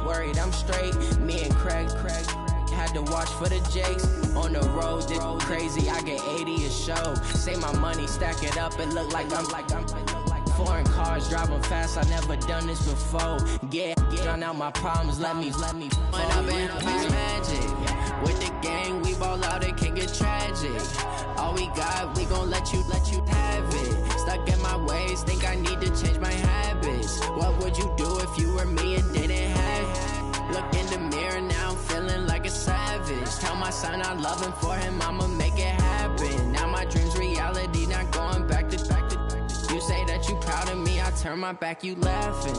worried I'm straight. Me and Craig had to watch for the Jakes. On the road, this crazy, I get 80 a show. Say my money, stack it up, it look like I'm foreign cars, driving fast, I never done this before. Drown out my problems, let me Went up and up is magic. With the gang, we ball out, it can get tragic. All we got, we gon' let you have it. Stuck in my ways, think I need to change my habits. What would you do if you were me and didn't have it? Look in the mirror, now I'm feeling like a savage. Tell my son I love him, for him I'ma make it happen. Now my dream's reality, not going back to. You say that you proud of me, I turn my back, you laughing.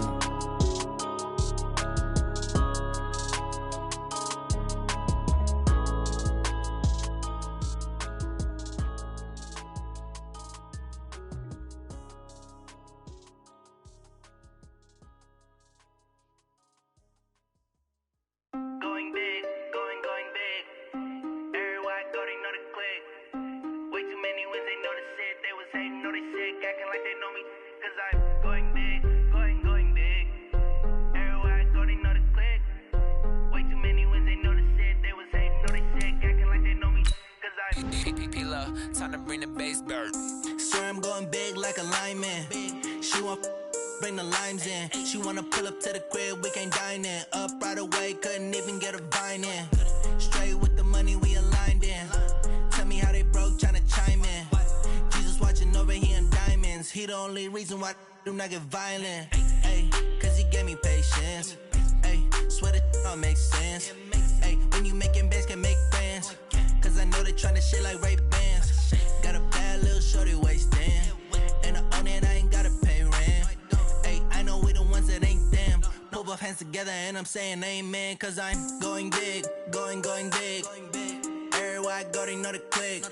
Going big, going big. Everywhere I go, they know the click. Way too many wins, they know the shit. They was hating, know they sick, acting like they know me. Cause I'm going big, going big. Everywhere I go, they know the click. Way too many wins, they know the shit. They was hating, know they sick, acting like they know me. Cause I'm P-Lo, time to bring the bass back. Swear I'm going big like a lineman. She want bring the limes in. She wanna pull up to the crib, we can't dine in. Up right away, couldn't even get a vine in. Straight with the money we aligned in. Tell me how they broke, tryna chime in. Jesus watching over here in diamonds. He the only reason why I do not get violent. Ay, cause he gave me patience. Ay, swear that all makes sense. Ay, when you making bands, can make friends. Cause I know they tryna shit like Ray-Bans. Got a bad little shorty wasting. And I own it, I ain't gotta pay rent. Ay, I know we the ones that ain't them. Pull both hands together and I'm saying amen. Cause I'm going big, going big. Everywhere I go, they know the click.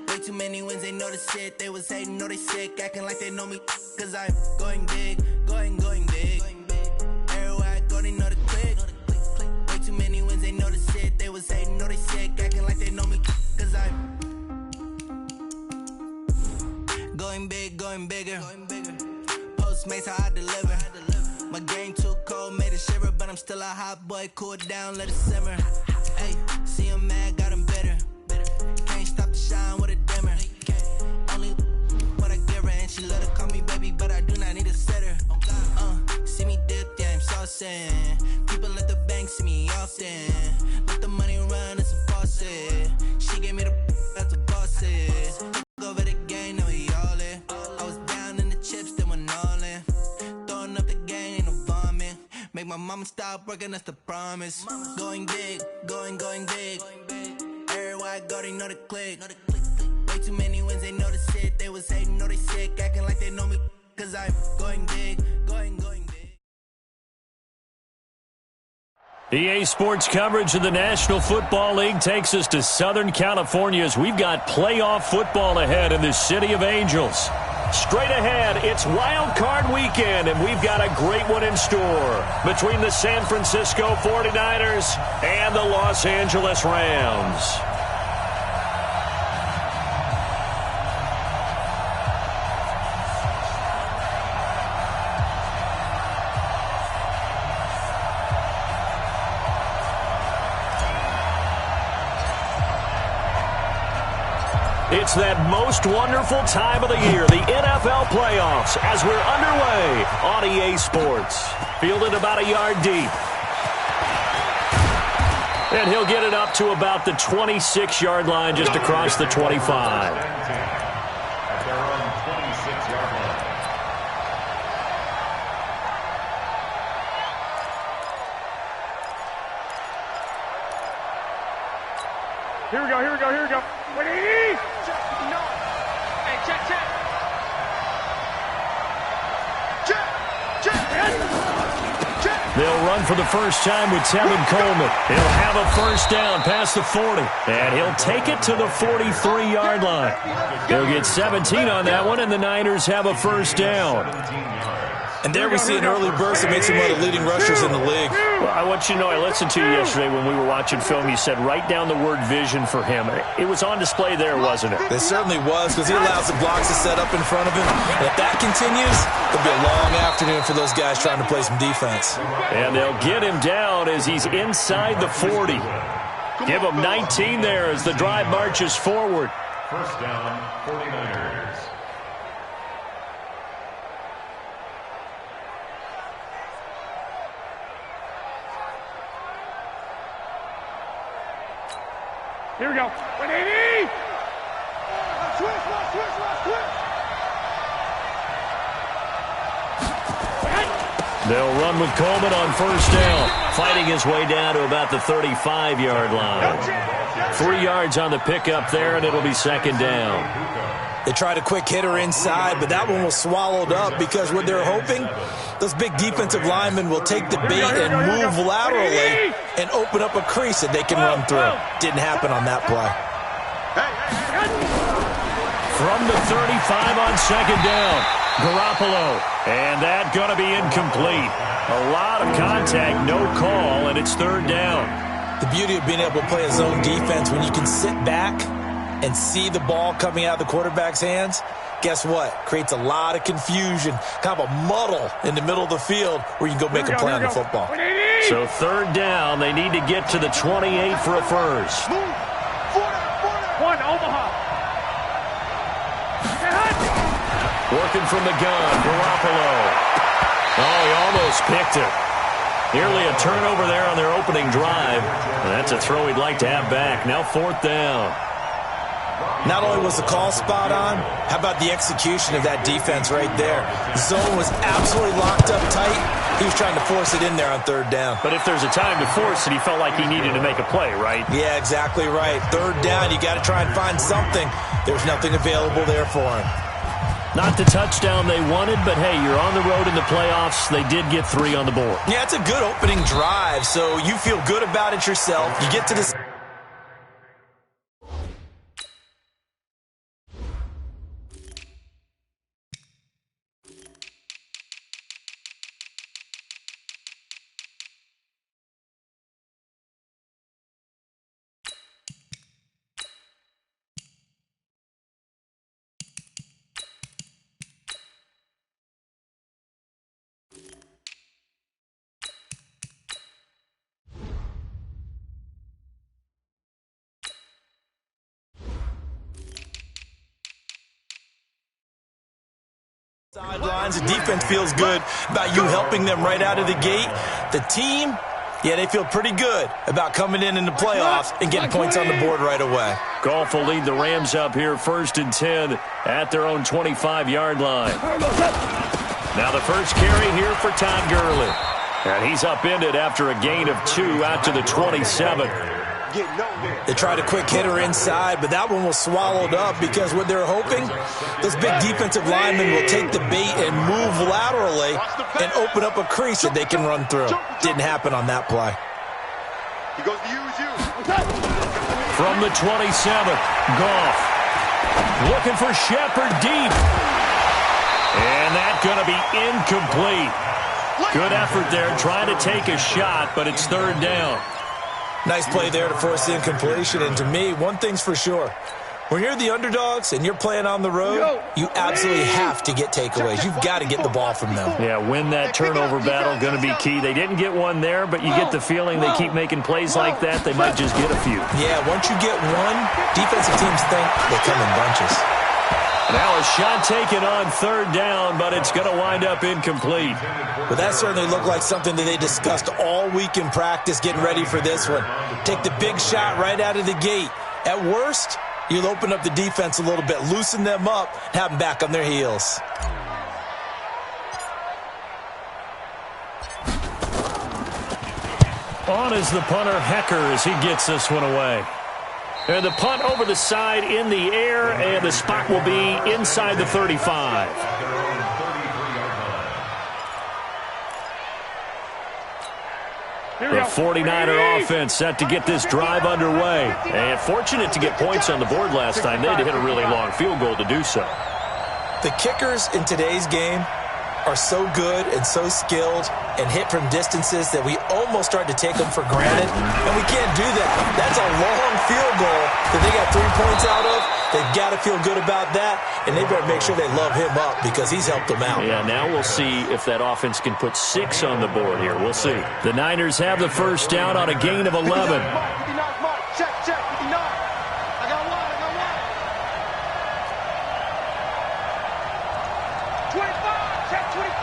Way too many wins, they know the shit. They was hating, know they sick, acting like they know me. Cause I'm going big, going big. Everywhere I go, they know the click. Way too many wins, they know the shit. They was hating, know they sick, acting like they know me. Cause I'm going big, going bigger. Postmates how I deliver. My game too cold, made it shiver, but I'm still a hot boy. Cool it down, let it simmer. Hey, see him mad, got him bitter. Can't stop the shine with a dimmer. Only what I give her, and she let her call me baby, but I do not need a sitter. See me dip, yeah, I'm saucing. People at the bank see me often. Let the money run, it's a faucet. She gave me the that's a bosses. Took over the game, now we all in. I was down in the chips, then went all in. Throwing up the gang, ain't no vomit. Make my mama stop working, that's the promise. Going big, going big. Everywhere I go, they know the click. Way too many wins, they know the shit. They was hating, know they sick, acting like they know me. Cause I'm going big, going big. EA Sports coverage of the National Football League takes us to Southern California as we've got playoff football ahead in the City of Angels. Straight ahead, it's Wild Card Weekend, and we've got a great one in store between the San Francisco 49ers and the Los Angeles Rams. It's that most wonderful time of the year, the NFL playoffs, as we're underway on EA Sports. Fielded about a yard deep. And he'll get it up to about the 26-yard line, just across the 25. At their own 26-yard line. Here we go. Ready? No. Hey, check. They'll run for the first time with Tevin Coleman. He'll have a first down past the 40, and he'll take it to the 43-yard line. He'll get 17 on that one, and the Niners have a first down. And there we see an early burst that makes him one of the leading rushers in the league. Well, I want you to know, I listened to you yesterday when we were watching film. You said write down the word vision for him. It was on display there, wasn't it? It certainly was, because he allows the blocks to set up in front of him. And if that continues, it'll be a long afternoon for those guys trying to play some defense. And they'll get him down as he's inside the 40. Give him 19 there as the drive marches forward. First down, 49ers. Here we go. 180! They'll run with Coleman on first down, fighting his way down to about the 35-yard line. 3 yards on the pickup there, and it'll be second down. They tried a quick hitter inside, but that one was swallowed up because what they're hoping, those big defensive linemen will take the bait and move laterally and open up a crease that they can run through. Didn't happen on that play. From the 35 on second down, Garoppolo. And that's going to be incomplete. A lot of contact, no call, and it's third down. The beauty of being able to play a zone defense when you can sit back and see the ball coming out of the quarterback's hands, guess what? Creates a lot of confusion, kind of a muddle in the middle of the field where you can go make a play on the football. So third down, they need to get to the 28 for a first. One, Omaha. Working from the gun, Garoppolo. Oh, he almost picked it. Nearly a turnover there on their opening drive. And that's a throw he'd like to have back. Now fourth down. Not only was the call spot on, how about the execution of that defense right there? The zone was absolutely locked up tight. He was trying to force it in there on third down. But if there's a time to force it, he felt like he needed to make a play, right? Yeah, exactly right. Third down, you got to try and find something. There's nothing available there for him. Not the touchdown they wanted, but hey, you're on the road in the playoffs. They did get 3 on the board. Yeah, it's a good opening drive, so you feel good about it yourself. You get to this. Sidelines, the defense feels good about you helping them right out of the gate. The team, yeah, they feel pretty good about coming in the playoffs and getting points on the board right away. Goff will lead the Rams up here first and 10 at their own 25-yard line. Now the first carry here for Todd Gurley. And he's upended after a gain of 2 out to the 27. They tried a quick hitter inside, but that one was swallowed up because what they're hoping, those big defensive linemen will take the bait and move laterally and open up a crease that they can run through. Didn't happen on that play. From the 27, Goff looking for Shepard deep. And that's going to be incomplete. Good effort there trying to take a shot, but it's third down. Nice play there to force the incompletion. And to me, one thing's for sure. When you're the underdogs and you're playing on the road, you absolutely have to get takeaways. You've got to get the ball from them. Yeah, win that turnover battle, going to be key. They didn't get one there, but you get the feeling they keep making plays like that, they might just get a few. Yeah, once you get one, defensive teams think they come in bunches. Now a shot taken on third down, but it's going to wind up incomplete. But that certainly looked like something that they discussed all week in practice getting ready for this one. Take the big shot right out of the gate. At worst, you'll open up the defense a little bit, loosen them up, and have them back on their heels. On is the punter, Hecker, as he gets this one away. And the punt over the side in the air, and the spot will be inside the 35. The 49er offense set to get this drive underway. And fortunate to get points on the board last time. They had to hit a really long field goal to do so. The kickers in today's game are so good and so skilled and hit from distances that we almost start to take them for granted, and we can't do that. That's a long field goal that they got 3 points out of. They've got to feel good about that, and they better make sure they love him up because he's helped them out. Yeah, now we'll see if that offense can put 6 on the board here. We'll see. The Niners have the first down on a gain of 11. Check, 59. I got one. 25, check 25.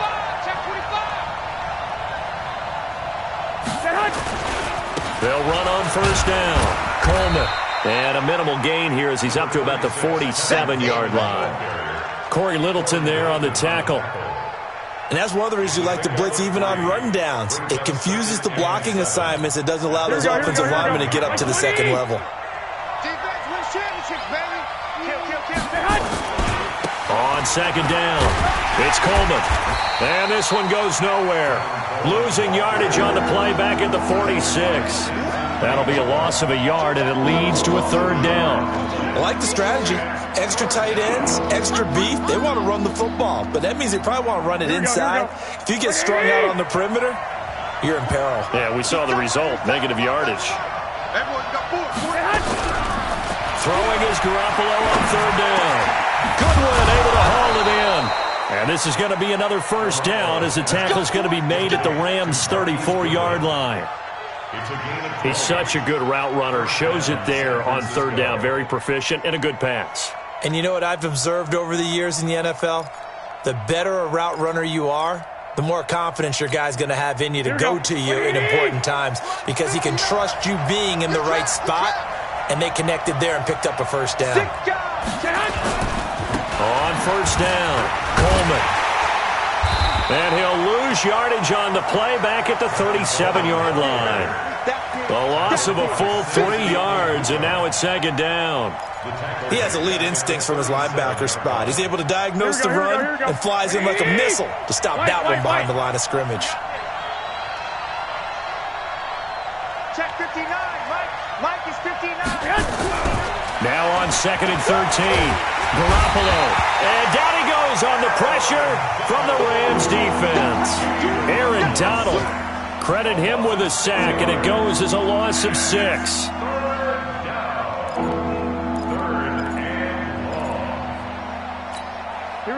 They'll run on first down. Coleman. And a minimal gain here as he's up to about the 47-yard line. Corey Littleton there on the tackle. And that's one of the reasons you like to blitz even on run downs. It confuses the blocking assignments. It doesn't allow those offensive linemen to get up to the second level. Defense wins championships, baby. Kill. On second down, it's Coleman. And this one goes nowhere. Losing yardage on the play back at the 46. That'll be a loss of a yard, and it leads to a third down. I like the strategy. Extra tight ends, extra beef. They want to run the football, but that means they probably want to run it inside. If you get strung out on the perimeter, you're in peril. Yeah, we saw the result, negative yardage. Throwing is Garoppolo on third down. Goodwin able to haul it in. And this is going to be another first down as the tackle's going to be made at the Rams' 34-yard line. He's such a good route runner. Shows it there on third down. Very proficient and a good pass. And you know what I've observed over the years in the NFL? The better a route runner you are, the more confidence your guy's going to have in you to go to you in important times because he can trust you being in the right spot, and they connected there and picked up a first down. On first down, Coleman. And he'll lose yardage on the play back at the 37-yard line. A loss of a full 3 yards, and now it's second down. He has elite instincts from his linebacker spot. He's able to diagnose the run and flies in like a missile to stop that one behind the line of scrimmage. Check 59, Mike is 59. Now on second and 13, Garoppolo. And down he goes on the pressure from the Rams defense. Aaron Donald. Credit him with a sack, and it goes as a loss of 6.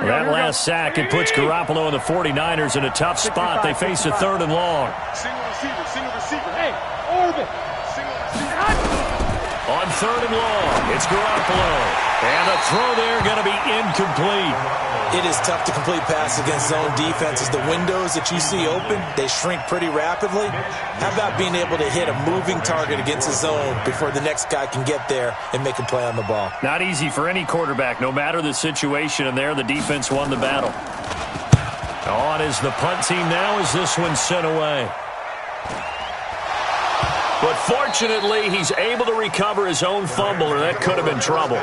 That last sack, it puts Garoppolo and the 49ers in a tough spot. They face a third and long. Single receiver. Hey, orbit. On third and long, it's Garoppolo. And the throw there going to be incomplete. It is tough to complete passes against zone defenses. The windows that you see open, they shrink pretty rapidly. How about being able to hit a moving target against a zone before the next guy can get there and make a play on the ball? Not easy for any quarterback, no matter the situation, and there the defense won the battle. On is the punt team now as this one's sent away. But fortunately, he's able to recover his own fumble, or that could have been trouble.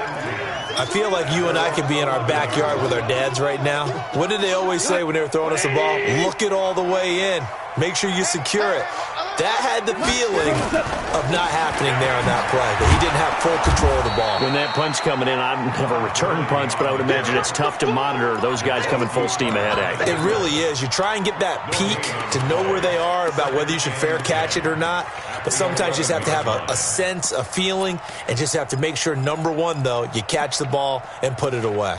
I feel like you and I could be in our backyard with our dads right now. What did they always say when they were throwing us the ball? Look it all the way in. Make sure you secure it. That had the feeling of not happening there on that play, that he didn't have full control of the ball. When that punt's coming in, I've never returned punts, but I would imagine it's tough to monitor those guys coming full steam ahead at you. It really is. You try and get that peek to know where they are, about whether you should fair catch it or not. But sometimes you just have to have a sense, a feeling, and just have to make sure, number one, though, you catch the ball and put it away.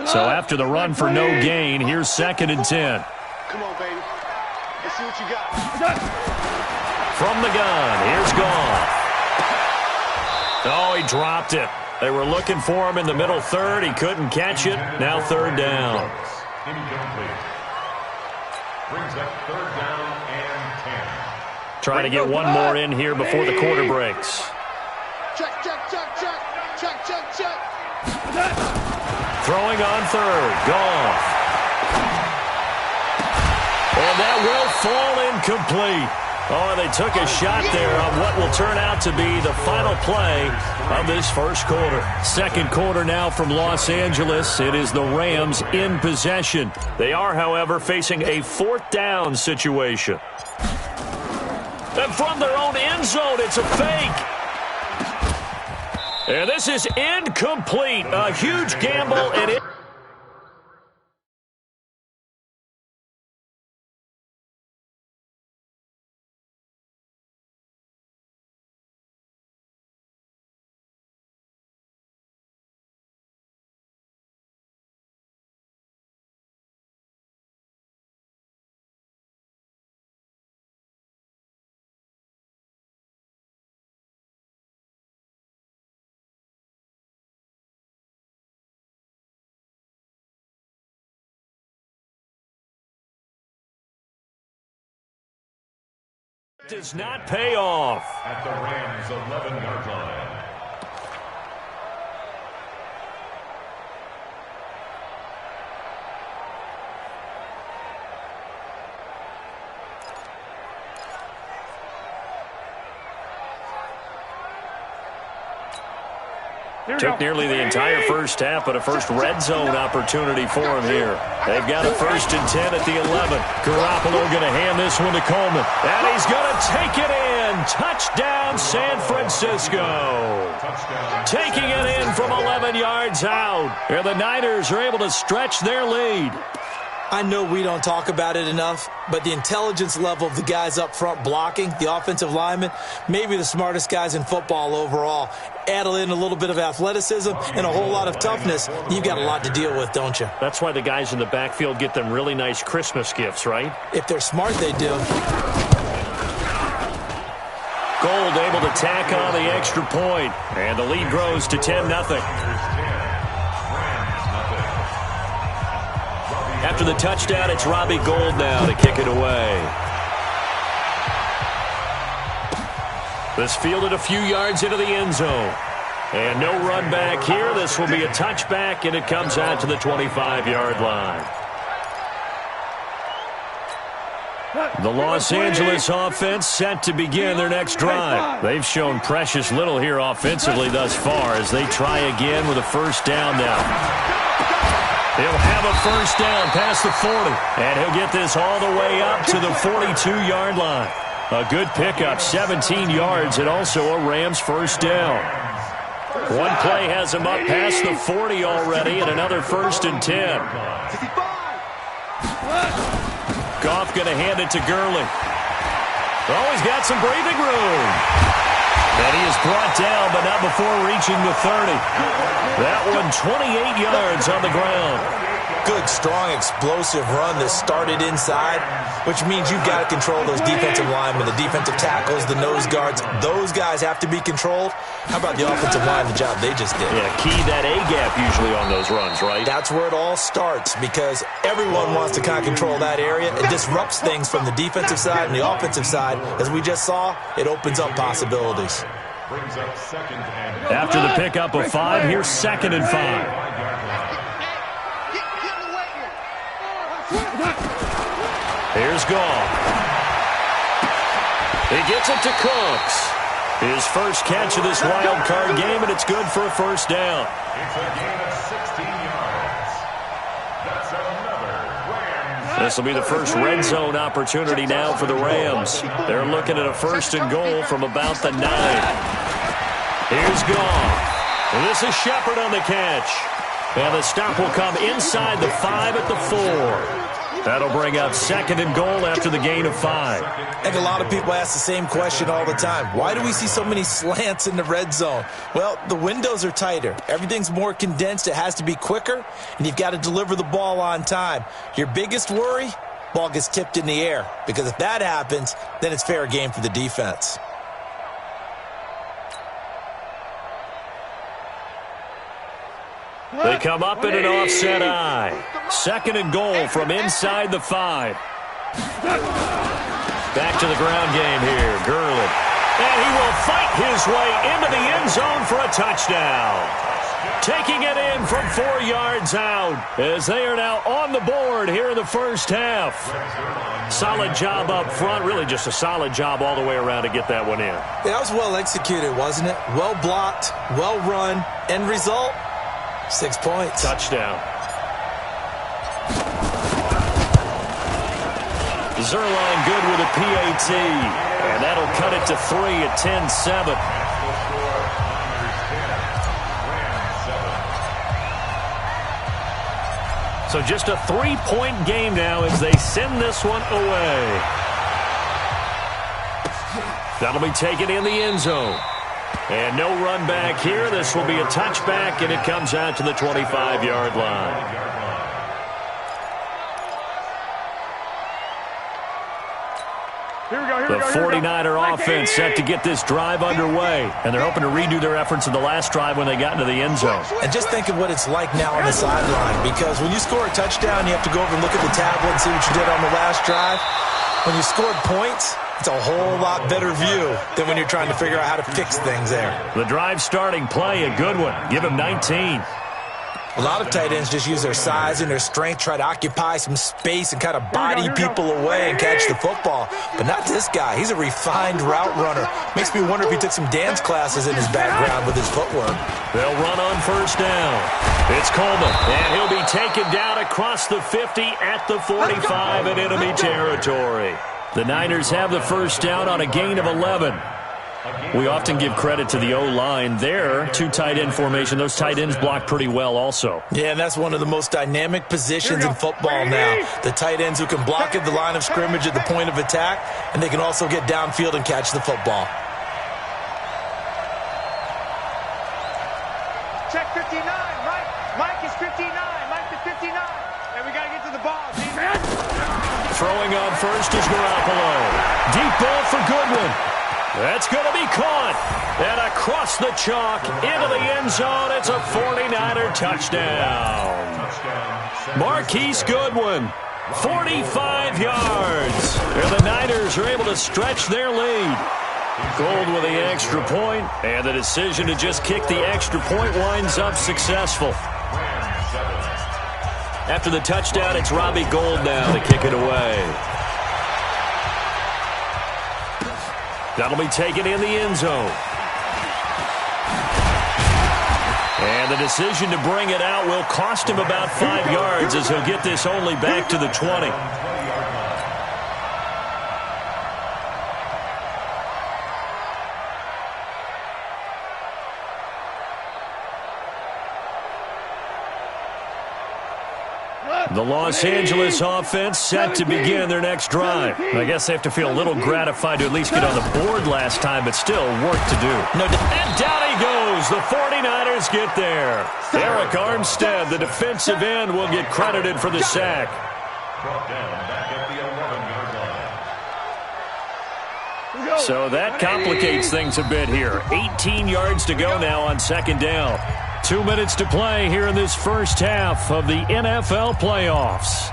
So after the run for no gain, here's second and 10. Come on, baby. Let's see what you got. From the gun, here's Goff. Oh, he dropped it. They were looking for him in the middle third. He couldn't catch it. Now third down. Brings up third down and 10. Trying to get one more in here before the quarter breaks. Check. Throwing on third. Goff. And that will fall incomplete. Oh, they took a shot there on what will turn out to be the final play of this first quarter. Second quarter now from Los Angeles. It is the Rams in possession. They are, however, facing a fourth down situation. And from their own end zone, it's a fake. And this is incomplete. A huge gamble, and it... does not pay off. At the Rams' 11-yard line. Took nearly the entire first half, but a first red zone opportunity for him here. They've got a 1st and 10 at the 11. Garoppolo going to hand this one to Coleman. And he's going to take it in. Touchdown, San Francisco. Taking it in from 11 yards out. And the Niners are able to stretch their lead. I know we don't talk about it enough, but the intelligence level of the guys up front blocking, the offensive linemen, maybe the smartest guys in football overall. Add in a little bit of athleticism and a whole lot of toughness, you've got a lot to deal with, don't you? That's why the guys in the backfield get them really nice Christmas gifts, right? If they're smart, they do. Gold able to tack on the extra point, and the lead grows to 10-0. After the touchdown, it's Robbie Gould now to kick it away. This fielded a few yards into the end zone. And no run back here. This will be a touchback, and it comes out to the 25-yard line. The Los Angeles offense set to begin their next drive. They've shown precious little here offensively thus far as they try again with a first down now. He'll have a first down past the 40, and he'll get this all the way up to the 42-yard line. A good pickup, 17 yards, and also a Rams first down. One play has him up past the 40 already, and another 1st and 10. Goff going to hand it to Gurley. Oh, he's got some breathing room. And he is brought down, but not before reaching the 30. That one 28 yards on the ground. Good, strong, explosive run that started inside, which means you've got to control those defensive linemen, the defensive tackles, the nose guards. Those guys have to be controlled. How about the offensive line, the job they just did? Yeah, key that A-gap usually on those runs, right? That's where it all starts because everyone wants to kind of control that area. It disrupts things from the defensive side and the offensive side. As we just saw, it opens up possibilities. After the pickup of 5, here's 2nd and 5. Here's Goff. He gets it to Cooks. His first catch of this wild card game, and it's good for a first down. It's a gain of 16 yards. That's another Rams. This will be the first red zone opportunity now for the Rams. They're looking at a 1st and goal from about the 9. Here's Goff. And this is Shepard on the catch. And the stop will come inside the 5 at the 4. That'll bring up 2nd and goal after the gain of 5. And a lot of people ask the same question all the time. Why do we see so many slants in the red zone? Well, the windows are tighter. Everything's more condensed. It has to be quicker, and you've got to deliver the ball on time. Your biggest worry, ball gets tipped in the air, because if that happens, then it's fair game for the defense. They come up in an offset eye. 2nd and goal from inside the 5. Back to the ground game here. Gurley. And he will fight his way into the end zone for a touchdown. Taking it in from 4 yards out as they are now on the board here in the first half. Solid job up front. Really just a solid job all the way around to get that one in. Yeah, that was well executed, wasn't it? Well blocked, well run. End result? 6 points. Touchdown. Zerline good with a PAT. And that'll cut it to 3 at 10-7. So just a 3-point game now as they send this one away. That'll be taken in the end zone. And no run back here. This will be a touchback, and it comes out to the 25-yard line. The 49er offense set to get this drive underway, and they're hoping to redo their efforts in the last drive when they got into the end zone. And just think of what it's like now on the sideline, because when you score a touchdown, you have to go over and look at the tablet and see what you did on the last drive. When you scored points, it's a whole lot better view than when you're trying to figure out how to fix things there. The drive starting play, a good one. Give him 19. A lot of tight ends just use their size and their strength, try to occupy some space and kind of body people away and catch the football. But not this guy. He's a refined route runner. Makes me wonder if he took some dance classes in his background with his footwork. They'll run on first down. It's Coleman, and he'll be taken down across the 50 at the 45 in enemy territory. The Niners have the first down on a gain of 11. We often give credit to the O-line there. 2 tight end formation. Those tight ends block pretty well also. Yeah, and that's one of the most dynamic positions in football now. The tight ends who can block at the line of scrimmage at the point of attack, and they can also get downfield and catch the football. Check 59, Mike. Mike is 59. Mike is 59. And we got to get to the ball. Throwing on first is Garoppolo. Deep ball for Goodwin. That's going to be caught. And across the chalk into the end zone. It's a 49er touchdown. Marquise Goodwin, 45 yards. And the Niners are able to stretch their lead. Gold with the extra point, and the decision to just kick the extra point winds up successful. After the touchdown, it's Robbie Gould now to kick it away. That'll be taken in the end zone. And the decision to bring it out will cost him about 5 yards as he'll get this only back to the 20. The Los Angeles offense set to begin their next drive. I guess they have to feel a little gratified to at least get on the board last time, but still work to do. And down he goes. The 49ers get there. Eric Armstead, the defensive end, will get credited for the sack. So that complicates things a bit here. 18 yards to go now on second down. 2 minutes to play here in this first half of the NFL playoffs.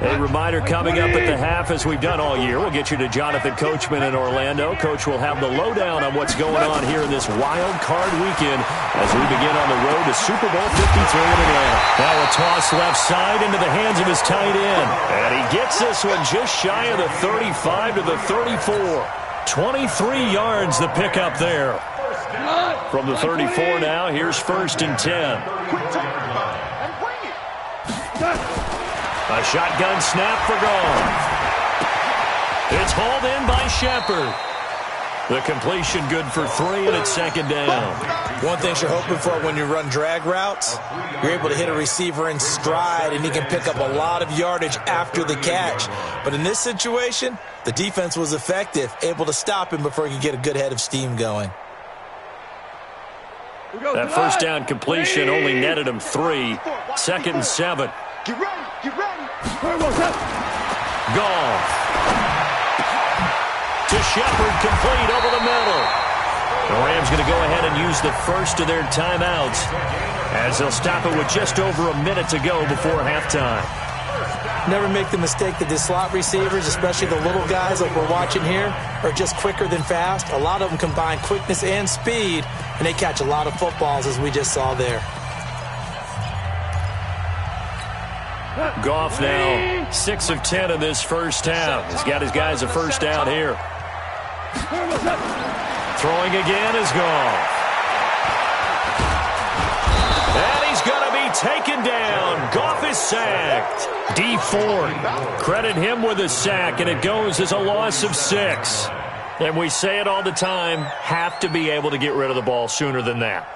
A reminder coming up at the half, as we've done all year. We'll get you to Jonathan Coachman in Orlando. Coach will have the lowdown on what's going on here in this wild card weekend as we begin on the road to Super Bowl 53 in Atlanta. Now a toss left side into the hands of his tight end. And he gets this one just shy of the 35 to the 34. 23 yards the pickup there. From the 34 now, here's 1st and 10. A shotgun snap for Goff. It's hauled in by Shepard. The completion good for 3, and it's second down. One thing you're hoping for when you run drag routes, you're able to hit a receiver in stride, and he can pick up a lot of yardage after the catch. But in this situation, the defense was effective, able to stop him before he could get a good head of steam going. That first down completion only netted him 3. 2nd and 7. Get ready, get ready. Goff. To Shepard, complete over the middle. The Rams going to go ahead and use the first of their timeouts as they'll stop it with just over a minute to go before halftime. Never make the mistake that the slot receivers, especially the little guys like we're watching here, are just quicker than fast. A lot of them combine quickness and speed, and they catch a lot of footballs, as we just saw there. Goff now 6 of 10 in this first half. He's got his guys a first down here. Throwing again is Goff. And he's going to be taken down. Goff is sacked. D Ford, credit him with a sack, and it goes as a loss of 6. And we say it all the time, have to be able to get rid of the ball sooner than that.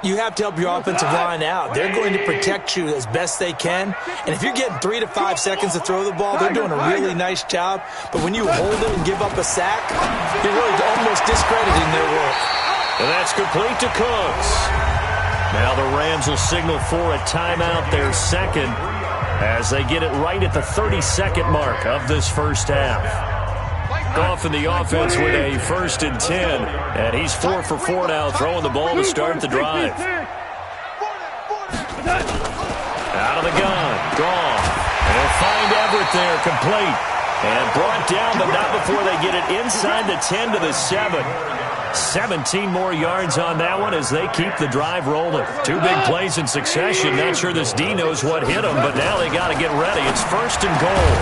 You have to help your offensive line out. They're going to protect you as best they can. And if you're getting 3 to 5 seconds to throw the ball, they're doing a really nice job. But when you hold it and give up a sack, you're really almost discrediting their work. And that's complete to Cooks. Now the Rams will signal for a timeout, their second, as they get it right at the 30-second mark of this first half. Goff in the offense with a 1st and 10, and he's 4 for 4 now, throwing the ball to start the drive. Out of the gun, Goff, and he'll find Everett there, complete, and brought down, but not before they get it inside the 10 to the 7. 17 more yards on that one as they keep the drive rolling. 2 big plays in succession. Not sure this D knows what hit them, but now they got to get ready. It's 1st and goal.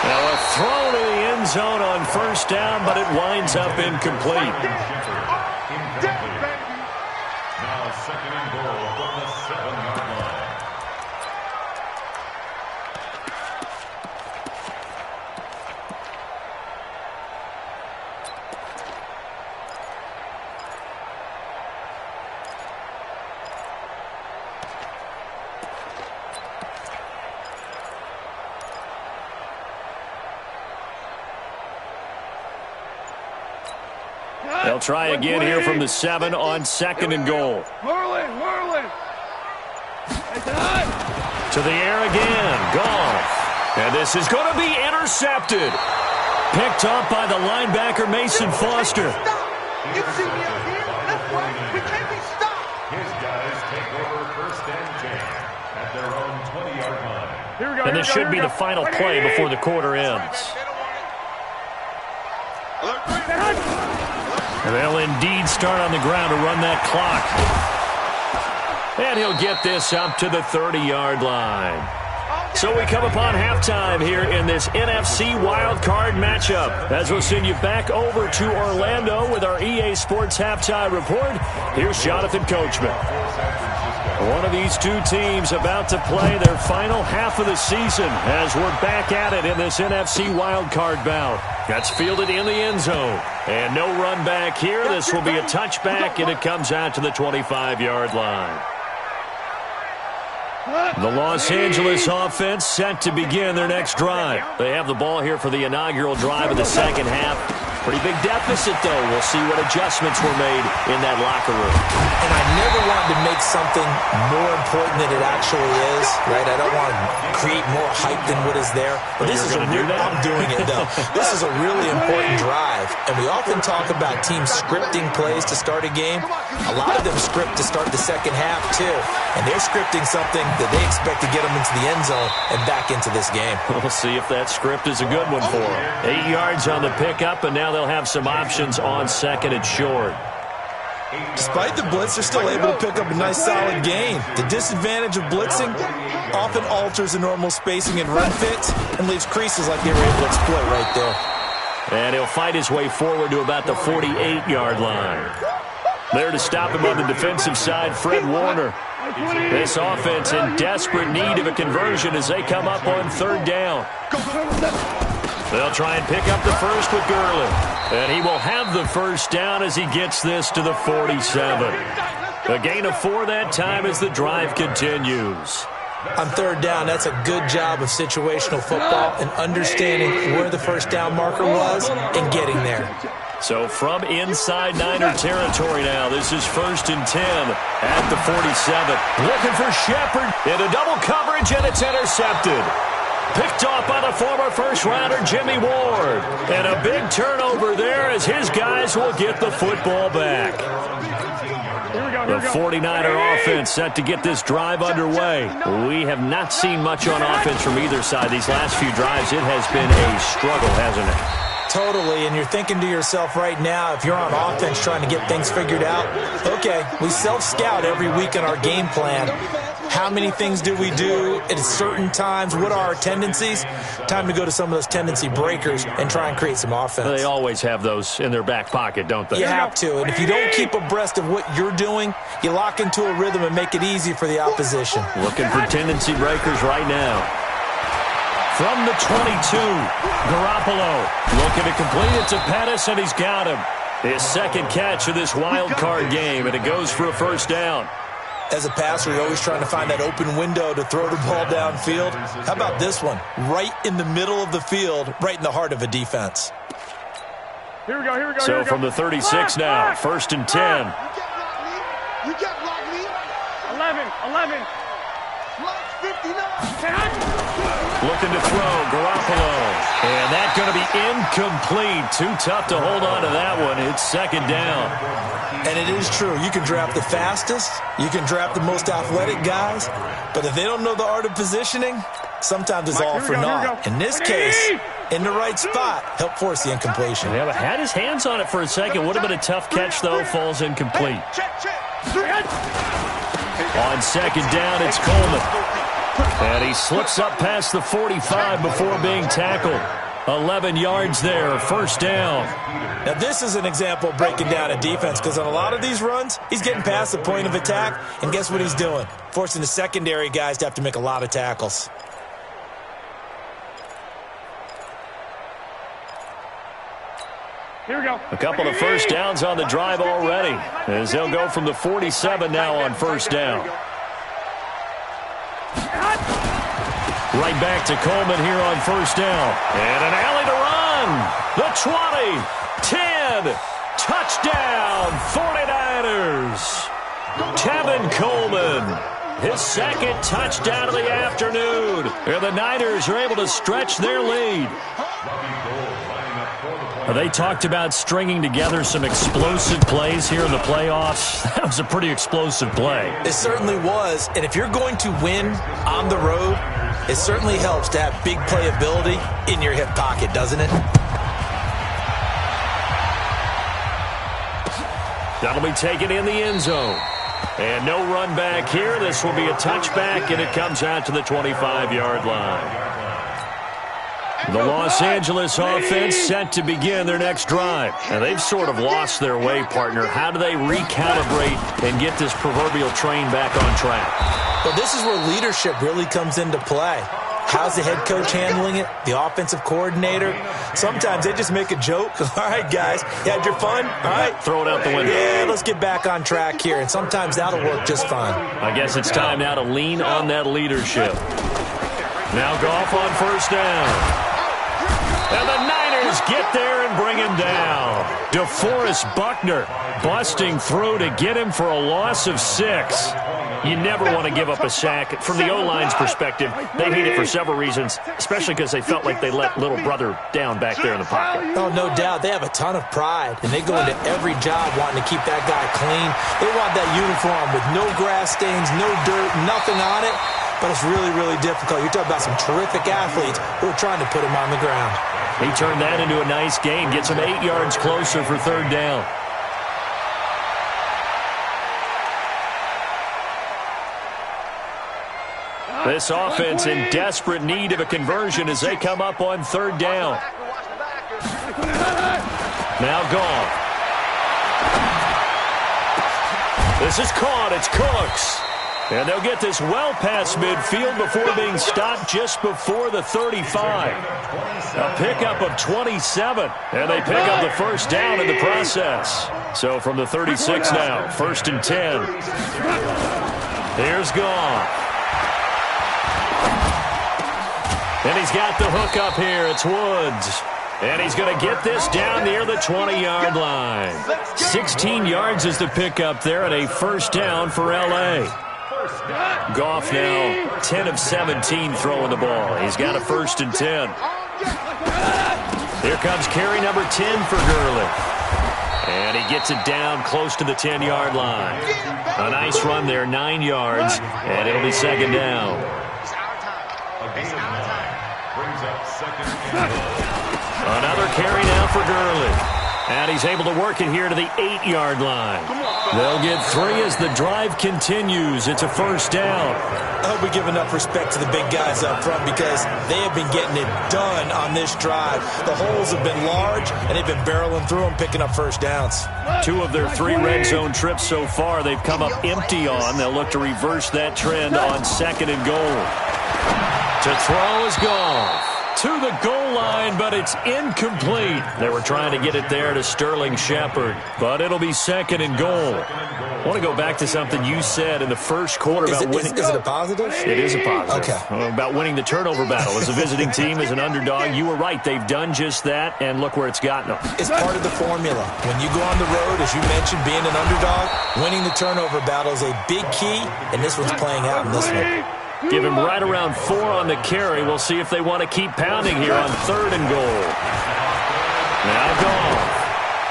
Now a throw to the end zone on 1st down, but it winds up incomplete. Now 2nd and goal from the 7-yard line. They'll try again here from the 7 on 2nd and goal. Whirling. To the air again, Goff. And this is going to be intercepted. Picked up by the linebacker, Mason Foster. You see me up here? That's right. We can't be stopped. His guys take over 1st and 10 at their own 20-yard line. Here we go. And this should be the final play before the quarter ends. And they'll indeed start on the ground to run that clock. And he'll get this up to the 30-yard line. So we come upon halftime here in this NFC wildcard matchup. As we'll send you back over to Orlando with our EA Sports halftime report, here's Jonathan Coachman. One of these two teams about to play their final half of the season as we're back at it in this NFC wildcard bout. That's fielded in the end zone. And no run back here. This will be a touchback, and it comes out to the 25-yard line. The Los Angeles offense set to begin their next drive. They have the ball here for the inaugural drive of the second half. Pretty big deficit, though. We'll see what adjustments were made in that locker room. And I never wanted to make something more important than it actually is, right? I don't want to create more hype than what is there. But this is I'm doing it, though. This is a really important drive. And we often talk about teams scripting plays to start a game. A lot of them script to start the second half, too. And they're scripting something that they expect to get them into the end zone and back into this game. We'll see if that script is a good one for them. 8 yards on the pickup, and now they'll have some options on 2nd and short. Despite the blitz, they're still able to pick up a nice solid gain. The disadvantage of blitzing often alters the normal spacing and run fits and leaves creases like they were able to exploit right there. And he'll fight his way forward to about the 48-yard line. There to stop him on the defensive side, Fred Warner. This offense in desperate need of a conversion as they come up on 3rd down. They'll try and pick up the first with Gurley. And he will have the 1st down as he gets this to the 47. A gain of 4 that time as the drive continues. On 3rd down, that's a good job of situational football and understanding where the 1st down marker was and getting there. So from inside Niner territory now, this is 1st and 10 at the 47. Looking for Shepard into double coverage, and it's intercepted. Picked off by the former first-rounder Jimmy Ward. And a big turnover there as his guys will get the football back. The 49er offense set to get this drive underway. We have not seen much on offense from either side. These last few drives, it has been a struggle, hasn't it? Totally, and you're thinking to yourself right now, if you're on offense trying to get things figured out, okay, we self-scout every week in our game plan. How many things do we do at certain times? What are our tendencies? Time to go to some of those tendency breakers and try and create some offense. They always have those in their back pocket, don't they? You have to, and if you don't keep abreast of what you're doing, you lock into a rhythm and make it easy for the opposition. Looking for tendency breakers right now. From the 22, Garoppolo looking to complete it to Pettis, and he's got him. His second catch of this wild card game, and it goes for a first down. As a passer, you're always trying to find that open window to throw the ball downfield. How about this one? Right in the middle of the field, right in the heart of a defense. Here we go. So from the 36 now, first and 10. You get block me. 11. Block 59. Looking to throw, Garoppolo. And that's going to be incomplete. Too tough to hold on to that one. It's second down. And it is true. You can draft the fastest. You can draft the most athletic guys. But if they don't know the art of positioning, sometimes it's all for naught. In this case, in the right spot, help force the incompletion. Yeah, but had his hands on it for a second. Would have been a tough catch, though. Falls incomplete. On second down, it's Coleman. And he slips up past the 45 before being tackled. 11 yards there, first down. Now, this is an example of breaking down a defense, because on a lot of these runs, he's getting past the point of attack, and guess what he's doing? Forcing the secondary guys to have to make a lot of tackles. Here we go. A couple of first downs on the drive already, as they'll go from the 47 now on first down. Right back to Coleman here on first down. And an alley to run. The 20, 10, touchdown, 49ers. Tevin Coleman, his second touchdown of the afternoon. And the Niners are able to stretch their lead. They talked about stringing together some explosive plays here in the playoffs. That was a pretty explosive play. It certainly was. And if you're going to win on the road, it certainly helps to have big playability in your hip pocket, doesn't it? That'll be taken in the end zone. And no run back here. This will be a touchback, and it comes out to the 25-yard line. The Los Angeles offense set to begin their next drive. And they've sort of lost their way, partner. How do they recalibrate and get this proverbial train back on track? Well, this is where leadership really comes into play. How's the head coach handling it? The offensive coordinator? Sometimes they just make a joke. All right, guys, you had your fun? All right. Throw it out the window. Yeah, let's get back on track here. And sometimes that'll work just fine. I guess it's time now to lean on that leadership. Now Goff on first down. And the Niners get there and bring him down. DeForest Buckner busting through to get him for a loss of 6. You never want to give up a sack. From the O-line's perspective, they hate it for several reasons, especially because they felt like they let little brother down back there in the pocket. Oh, no doubt. They have a ton of pride, and they go into every job wanting to keep that guy clean. They want that uniform with no grass stains, no dirt, nothing on it. But it's really, really difficult. You're talking about some terrific athletes who are trying to put him on the ground. He turned that into a nice gain, gets him 8 yards closer for third down. This offense in desperate need of a conversion as they come up on third down. Now Goff. This is caught. It's Cooks. And they'll get this well past midfield before being stopped just before the 35. A pickup of 27. And they pick up the first down in the process. So from the 36 now, first and 10. Here's Goff. And he's got the hook up here. It's Woods. And he's going to get this down near the 20-yard line. 16 yards is the pickup there, and a first down for L.A. Goff now 10 of 17 throwing the ball. He's got a first and 10. Here comes carry number 10 for Gurley. And he gets it down close to the 10-yard line. A nice run there, 9 yards, and it'll be second down. Another carry now for Gurley. And he's able to work it here to the 8-yard line. They'll get 3 as the drive continues. It's a first down. I hope we give enough respect to the big guys up front because they have been getting it done on this drive. The holes have been large, and they've been barreling through them, picking up first downs. 2 of their 3 red zone trips so far they've come up empty on. They'll look to reverse that trend on 2nd and goal. To throw is Goff. To the goal line, but it's incomplete. They were trying to get it there to Sterling Shepard, but it'll be 2nd and goal. I want to go back to something you said in the first quarter about winning. Is it a positive? It is a positive. Okay. About winning the turnover battle. As a visiting team, as an underdog, you were right. They've done just that, and look where it's gotten them. It's part of the formula. When you go on the road, as you mentioned, being an underdog, winning the turnover battle is a big key, and this one's playing out in this one. Give him right around 4 on the carry. We'll see if they want to keep pounding here on 3rd and goal. Now Goff.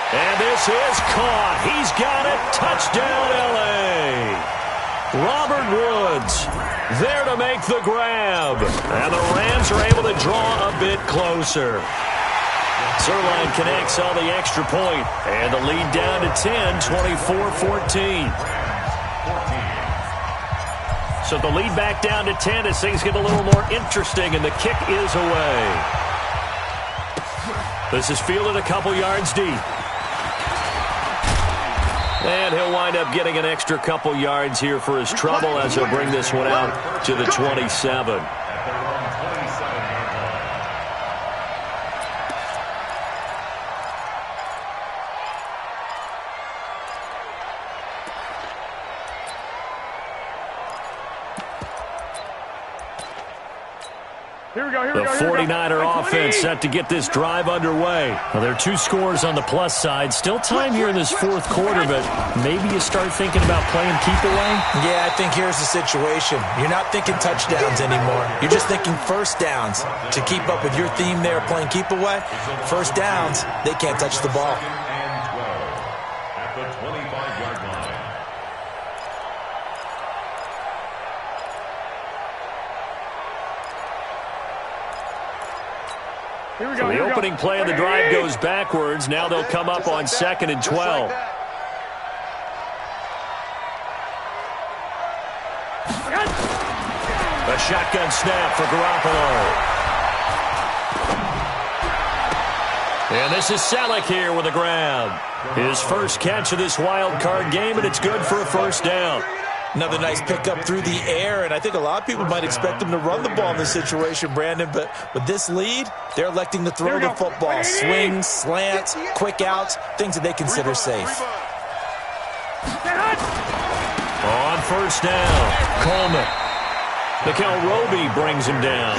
And this is caught. He's got it. Touchdown, L.A. Robert Woods there to make the grab. And the Rams are able to draw a bit closer. Zerline connects on the extra point. And the lead down to 10, 24-14. So the lead back down to 10 as things get a little more interesting, and the kick is away. This is fielded a couple yards deep. And he'll wind up getting an extra couple yards here for his trouble as he'll bring this one out to the 27. The 49er offense set to get this drive underway. Well, there are 2 scores on the plus side. Still time here in this 4th quarter, but maybe you start thinking about playing keep away? Yeah, I think here's the situation. You're not thinking touchdowns anymore. You're just thinking first downs. To keep up with your theme there, playing keep away, first downs, they can't touch the ball. At the 25-yard line. Here we go. So the opening play of the drive goes backwards. Now they'll come up on 2nd and 12. A shotgun snap for Garoppolo. And this is Selleck here with a grab. His first catch of this wild card game, and it's good for a first down. Another nice pickup through the air, and I think a lot of people might expect him to run the ball in this situation, Brandon, but with this lead, they're electing to throw the football. Swings, slants, quick outs, things that they consider safe. On first down, Coleman. Mikael Roby brings him down.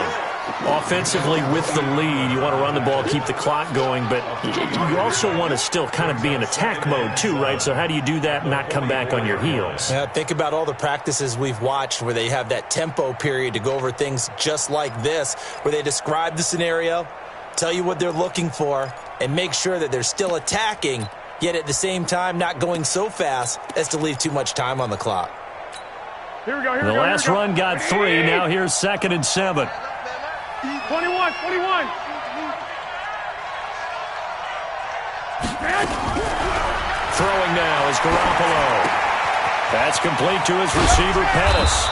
Offensively with the lead, you want to run the ball, keep the clock going, but you also want to still kind of be in attack mode too, right? So how do you do that and not come back on your heels? Yeah, think about all the practices we've watched where they have that tempo period to go over things just like this, where they describe the scenario, tell you what they're looking for, and make sure that they're still attacking, yet at the same time not going so fast as to leave too much time on the clock. Here we go, the last run got 3. Now here's 2nd and 7. 21. Throwing now is Garoppolo. That's complete to his receiver, Pettis.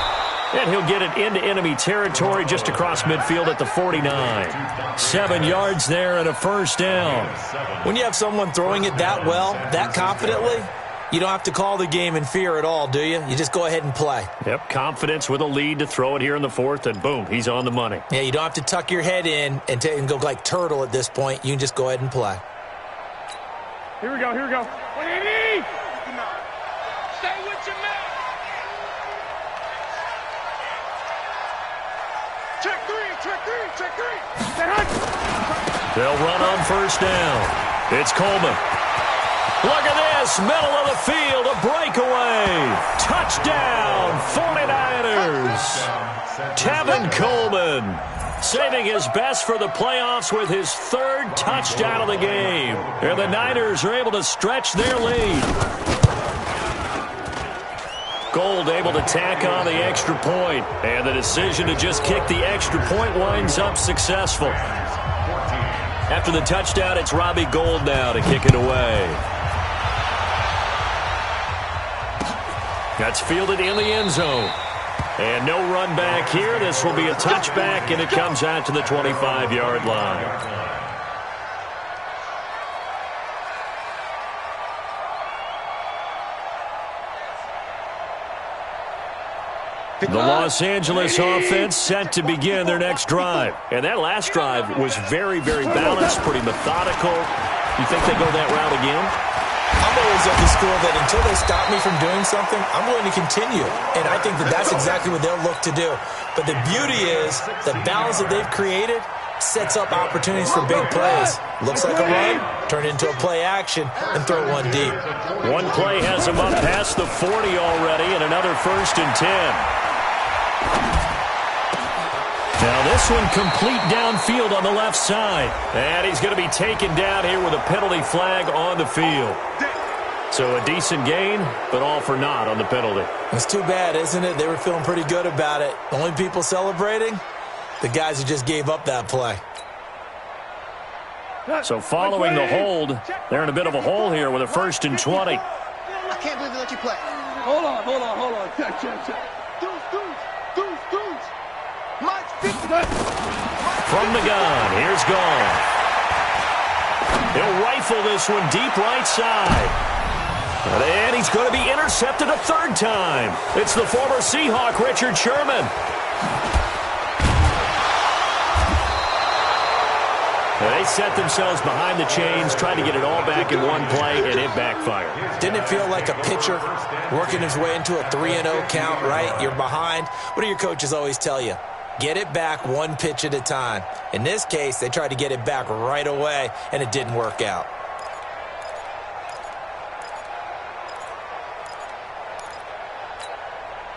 And he'll get it into enemy territory just across midfield at the 49. 7 yards there and a first down. When you have someone throwing it that well, that confidently, you don't have to call the game in fear at all, do you? You just go ahead and play. Yep, confidence with a lead to throw it here in the 4th, and boom, he's on the money. Yeah, you don't have to tuck your head in and go like turtle at this point. You can just go ahead and play. Here we go. 180! Stay with your man. Check three. They'll run on first down. It's Coleman. Look at this, middle of the field, a breakaway. Touchdown, 49ers. Tevin Coleman saving his best for the playoffs with his 3rd touchdown of the game. And the Niners are able to stretch their lead. Gold able to tack on the extra point, and the decision to just kick the extra point winds up successful. After the touchdown, it's Robbie Gould now to kick it away. That's fielded in the end zone. And no run back here. This will be a touchback, and it comes out to the 25-yard line. The Los Angeles offense set to begin their next drive. And that last drive was very, very balanced, pretty methodical. You think they go that route again? I'm always of the school that until they stop me from doing something, I'm going to continue. And I think that that's exactly what they'll look to do. But the beauty is the balance that they've created sets up opportunities for big plays. Looks like a run, turn into a play action, and throw one deep. One play has him up past the 40 already, and another 1st and 10. Now this one complete downfield on the left side. And he's going to be taken down here with a penalty flag on the field. So a decent gain, but all for naught on the penalty. It's too bad, isn't it? They were feeling pretty good about it. The only people celebrating, the guys who just gave up that play. So following the hold, they're in a bit of a hole here with a 1st and 20. I can't believe they let you play. Hold on. Check. Deuce. Mike, From the gun, here's Goff. He'll rifle this one deep right side. And he's going to be intercepted a 3rd time. It's the former Seahawk, Richard Sherman. They set themselves behind the chains, tried to get it all back in one play, and it backfired. Didn't it feel like a pitcher working his way into a 3-0 count, right? You're behind. What do your coaches always tell you? Get it back one pitch at a time. In this case, they tried to get it back right away, and it didn't work out.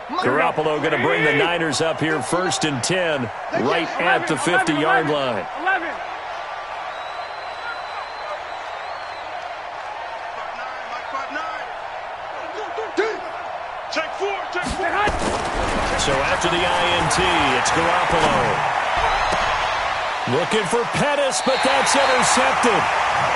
Garoppolo going to bring the Niners up here 1st and 10, right at the 50-yard line. 11. So after the INT, it's Garoppolo. Looking for Pettis, but that's intercepted.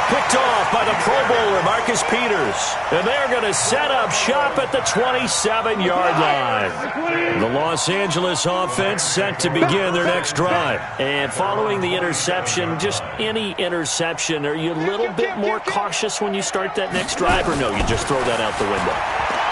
Picked off by the Pro Bowler, Marcus Peters. And they're going to set up shop at the 27-yard line. The Los Angeles offense set to begin their next drive. And following the interception, just any interception, are you a little bit more cautious when you start that next drive, or no, you just throw that out the window?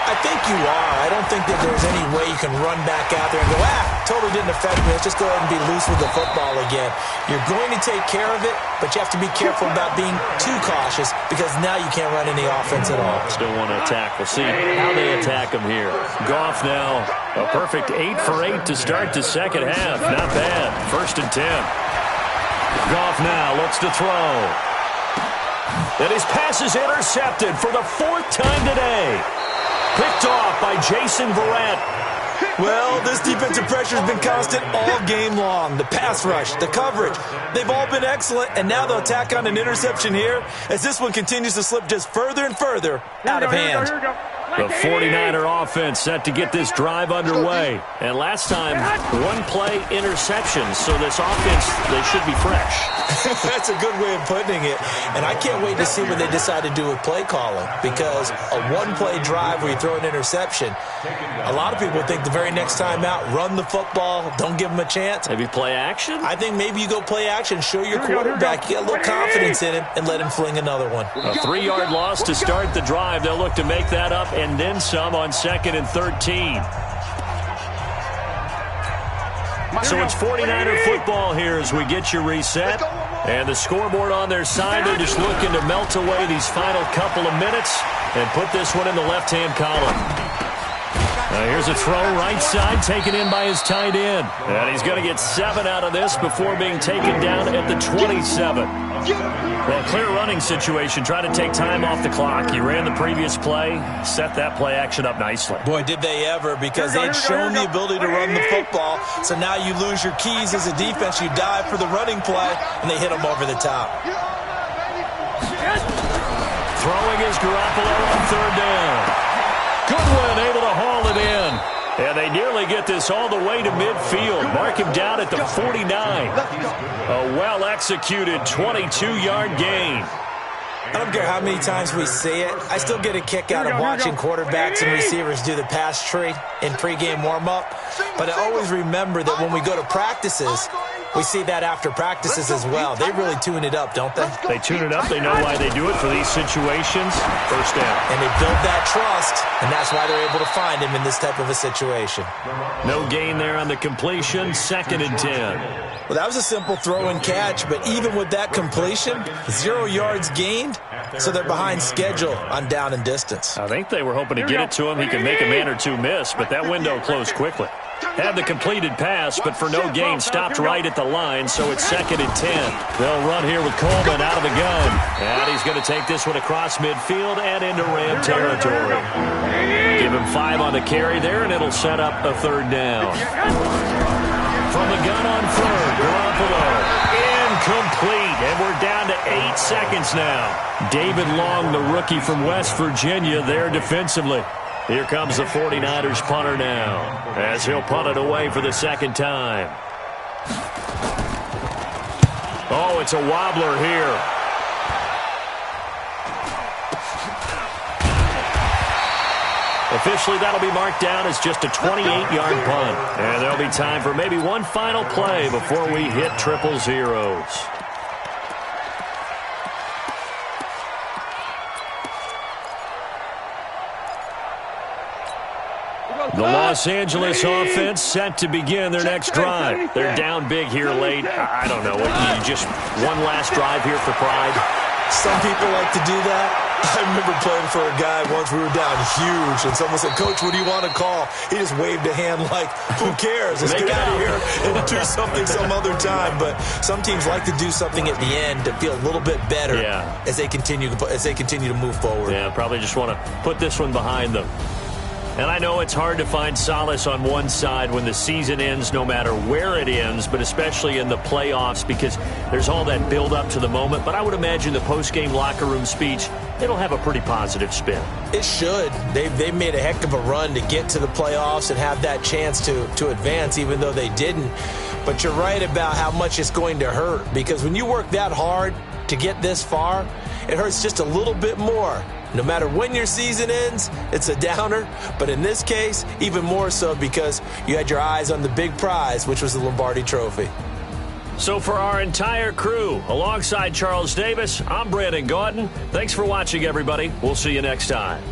I think you are. I don't think that there's any way you can run back out there and go, totally didn't affect me. Let's just go ahead and be loose with the football again. You're going to take care of it, but you have to be careful about being too cautious because now you can't run any offense at all. Still want to attack. We'll see how they attack him here. Goff now, a perfect 8 for 8 to start the second half. Not bad. 1st and 10. Goff now looks to throw. And his pass is intercepted for the 4th time today. Picked off by Jason Verrett. Well, this defensive pressure has been constant all game long. The pass rush, the coverage, they've all been excellent, and now they'll tack on an interception here as this one continues to slip just further and further out of hand. The 49er offense set to get this drive underway. And last time, one play interception, so this offense, they should be fresh. That's a good way of putting it. And I can't wait to see what they decide to do with play calling, because a one-play drive where you throw an interception, a lot of people think the very next time out, run the football, don't give them a chance. Maybe play action? I think maybe you go play action, show your quarterback, get a little confidence in him, and let him fling another one. A 3-yard loss to start the drive. They'll look to make that up and then some on 2nd and 13. So it's 49er football here as we get you reset. And the scoreboard on their side, they're just looking to melt away these final couple of minutes and put this one in the left-hand column. Here's a throw right side, taken in by his tight end. And he's going to get 7 out of this before being taken down at the 27. Well, clear running situation. Try to take time off the clock. You ran the previous play, set that play action up nicely. Boy, did they ever, because they'd shown the ability to run the football. So now you lose your keys as a defense. You dive for the running play, and they hit them over the top. Throwing is Garoppolo on 3rd down. Goodwin able to haul it in. And they nearly get this all the way to midfield. Mark him down at the 49. A well-executed 22-yard gain. I don't care how many times we see it. I still get a kick out of watching quarterbacks and receivers do the pass tree in pregame warm-up. But I always remember that when we go to practices, we see that after practices as well. They really tune it up, don't they? They tune it up. They know why they do it for these situations. First down. And they build that trust, and that's why they're able to find him in this type of a situation. No gain there on the completion. 2nd and 10. Well, that was a simple throw and catch, but even with that completion, 0 yards gained, so they're behind schedule on down and distance. I think they were hoping to get it to him. He could make a man or two miss, but that window closed quickly. Had the completed pass, but for no gain, stopped right at the line, so it's 2nd and 10. They'll run here with Coleman out of the gun. And he's going to take this one across midfield and into Ram territory. Give him 5 on the carry there, and it'll set up a 3rd down. From the gun on 3rd, Garoppolo. Incomplete, and we're down to 8 seconds now. David Long, the rookie from West Virginia, there defensively. Here comes the 49ers punter now, as he'll punt it away for the 2nd time. Oh, it's a wobbler here. Officially, that'll be marked down as just a 28-yard punt. And there'll be time for maybe one final play before we hit 000. The Los Angeles offense set to begin their next drive. They're down big here late. I don't know. You just one last drive here for pride? Some people like to do that. I remember playing for a guy once. We were down huge, and someone said, "Coach, what do you want to call?" He just waved a hand like, who cares? Let's get out of here and do something some other time. But some teams like to do something at the end to feel a little bit better as they continue to move forward. Yeah, probably just want to put this one behind them. And I know it's hard to find solace on one side when the season ends, no matter where it ends, but especially in the playoffs, because there's all that build-up to the moment. But I would imagine the post-game locker room speech, it'll have a pretty positive spin. It should. They've made a heck of a run to get to the playoffs and have that chance to advance, even though they didn't. But you're right about how much it's going to hurt, because when you work that hard to get this far, it hurts just a little bit more. No matter when your season ends, it's a downer. But in this case, even more so because you had your eyes on the big prize, which was the Lombardi Trophy. So for our entire crew, alongside Charles Davis, I'm Brandon Gautin. Thanks for watching, everybody. We'll see you next time.